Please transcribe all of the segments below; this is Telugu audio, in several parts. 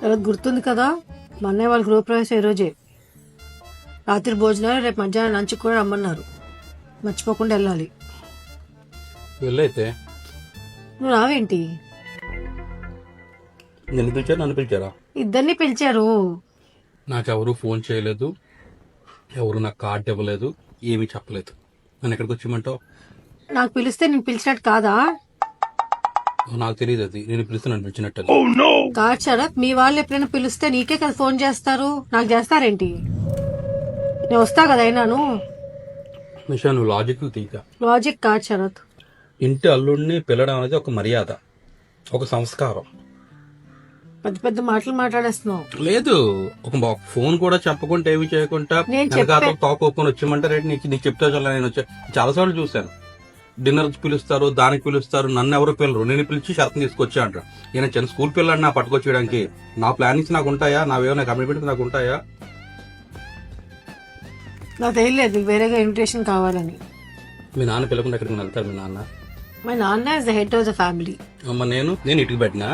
ఇలా గుర్తుంది కదా, మా అన్నయ్య వాళ్ళ గృహప్రవేశం ఈరోజే. రాత్రి భోజనాలు రేపు మధ్యాహ్నం లంచ్ కూడా రమ్మన్నారు. మర్చిపోకుండా వెళ్ళాలి. వెళ్ళైతే నువ్వు రావేంటి? నిన్ను పిలిచారు, నన్ను పిలిచారా? ఇద్దరిని పిలిచారు. నాకెవరు ఫోన్ చేయలేదు, ఎవరు నాకు కార్డు ఇవ్వలేదు, ఏమీ చెప్పలేదు. నన్ను ఎక్కడికి వచ్చేయమంటావు? నాకు పిలిస్తే నేను పిలిచినట్టు కాదా? నాకు తెలియదు, అది నేను పిలిస్తే నన్ను పిలిచినట్టు. కాదు శరత్, మీ వాళ్ళు ఎప్పుడైనా పిలిస్తే నీకే కదా ఫోన్ చేస్తారు, నాకు చేస్తారేంటి? నేను వస్తా కదా అయినాను. నిషా, నువ్వు లాజిక్ తీక. లాజిక్ కాదు శరత్. ఇంటి అల్లుడిని పిల్లడం అనేది ఒక మర్యాద, ఒక సంస్కారం. పెద్ద పెద్ద మాటలు మాట్లాడేస్తున్నావు. లేదు, ఒక ఫోన్ కూడా చెప్పకుండా ఏమి చేయకుండా తోకొప్పుకొని వచ్చామంటారు. నీకు చెప్తా చాలా నేను చాలాసార్లు చూశాను. డిన్నర్ పిలుస్తారు, దానికి పిలుస్తారు, నన్ను ఎవరు పిల్లరు, నేను పిలిచి షరత్ తీసుకొచ్చా అంటారు. ఈయన చిన్న స్కూల్ పిల్లలు నా పట్టుకొచ్చేయడానికి నా ప్లానింగ్స్ నాకు ఉంటాయా? నావేమైనా కమిట్మెంట్స్ నాకు ఉంటాయా? నాకు తెలియలేదు వేరేగా ఇన్విటేషన్ కావాలని. మీ నాన్న పిల్లకుండా ఎక్కడికి వెళ్తారు? మీ నాన్న, మా నాన్న is the head of the family. అమ్మ, నేను ఇటుకు పెట్టినా?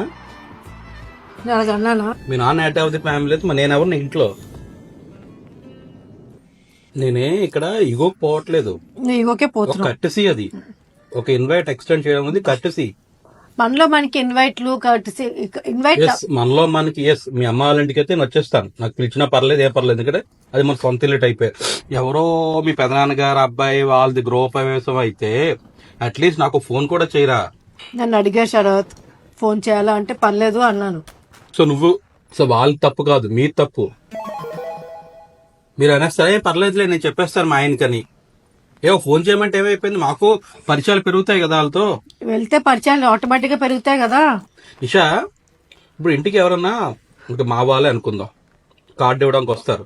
నేను అలాగ అన్నానా? మీ నాన్న హెడ్ ఆఫ్ ది ఫ్యామిలీ అయితే నేను ఎవరు ఇంట్లో? నేనే ఇక్కడ ఇగోకి పోవట్లేదు, ఇగోకే పోతున్నా. కట్టసి. అది ఒక ఇన్వైట్ ఎక్స్టెండ్ చేయడం ఉంది కట్టసి. మనలో మనకి ఇన్వైట్లు ఇన్వైట్ మనలో మనకి. ఎస్, మీ అమ్మ వాళ్ళ ఇంటికి అయితే నేను వచ్చేస్తాను, నాకు పిలిచినా పర్లేదు, ఏం పర్లేదు, ఎందుకంటే అది మన సొంత ఇల్లు అయిపోయారు. ఎవరో మీ పెదనాన్నగారు అబ్బాయి వాళ్ళది గృహప్రవేశం అయితే అట్లీస్ట్ నాకు ఫోన్ కూడా చేయరా? నన్ను అడిగా శరత్, ఫోన్ చేయాలా అంటే పర్లేదు అన్నాను. సో వాళ్ళ తప్పు కాదు, మీ తప్పు. మీరు అయినా సరే పర్లేదులే, నేను చెప్పేస్తాను మా ఆయనకని. ఫోన్ చేయమంటే ఏమైపోయింది? మాకు పరిచయాలు పెరుగుతాయి కదా వాళ్ళతో. వెళ్తే పరిచయాలు ఆటోమేటిక్ గా పెరుగుతాయి కదా. ఇషా, ఇప్పుడు ఇంటికి ఎవరన్నా ఇంకా మా వాళ్ళే అనుకుందాం, కార్డు ఇవ్వడానికి వస్తారు.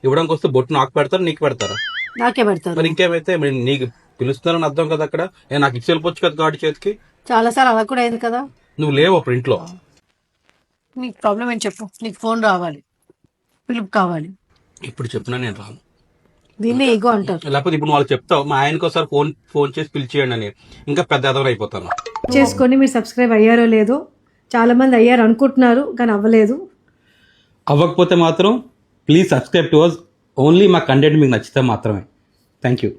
ఇవ్వడానికి వస్తే బొట్టు నాకు పెడతారు, నీకు పెడతారా? నాకే పెడతారు. మరి ఇంకేమైతే నీకు పిలుస్తున్నారని అర్థం కదా. అక్కడ నాకు ఇచ్చి వెళ్ళిపోవచ్చు కదా కార్డు చేతికి. చాలా సార్లు అలా కూడా అయింది కదా. నువ్వు లేవు అప్పుడు ఇంట్లో. నీకు ప్రాబ్లం ఏం చెప్పు. నీకు ఫోన్ రావాలి, పిలుపు కావాలి. ఇప్పుడు చెప్పినా నేను రాను. దీన్నే ఈగో అంటారు. లేకపోతే ఇప్పుడు వాళ్ళు చెప్తావు మా ఆయనకి ఒకసారి ఫోన్ చేసి పిలిచేయండి అని, ఇంకా పెద్ద ఎదవని అయిపోతాను. చేసుకొని మీరు సబ్స్క్రైబ్ అయ్యారో లేదో, చాలా మంది అయ్యారు అనుకుంటున్నారు కానీ అవ్వలేదు. అవ్వకపోతే మాత్రం please subscribe to us. Only మా కంటెంట్ మీకు నచ్చితే మాత్రమే. Thank you.